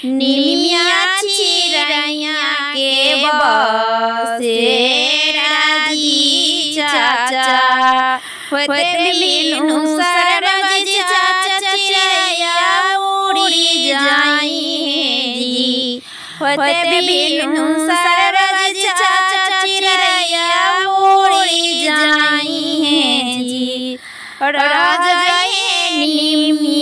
निमिया चिरैया के बसेरा जी चाचा होते बिनु सरबज चाचा चिरैया उड़ी जाई जी होते बिनु सरबज चाचा चिरैया उड़ी जाई जी राजा निमिया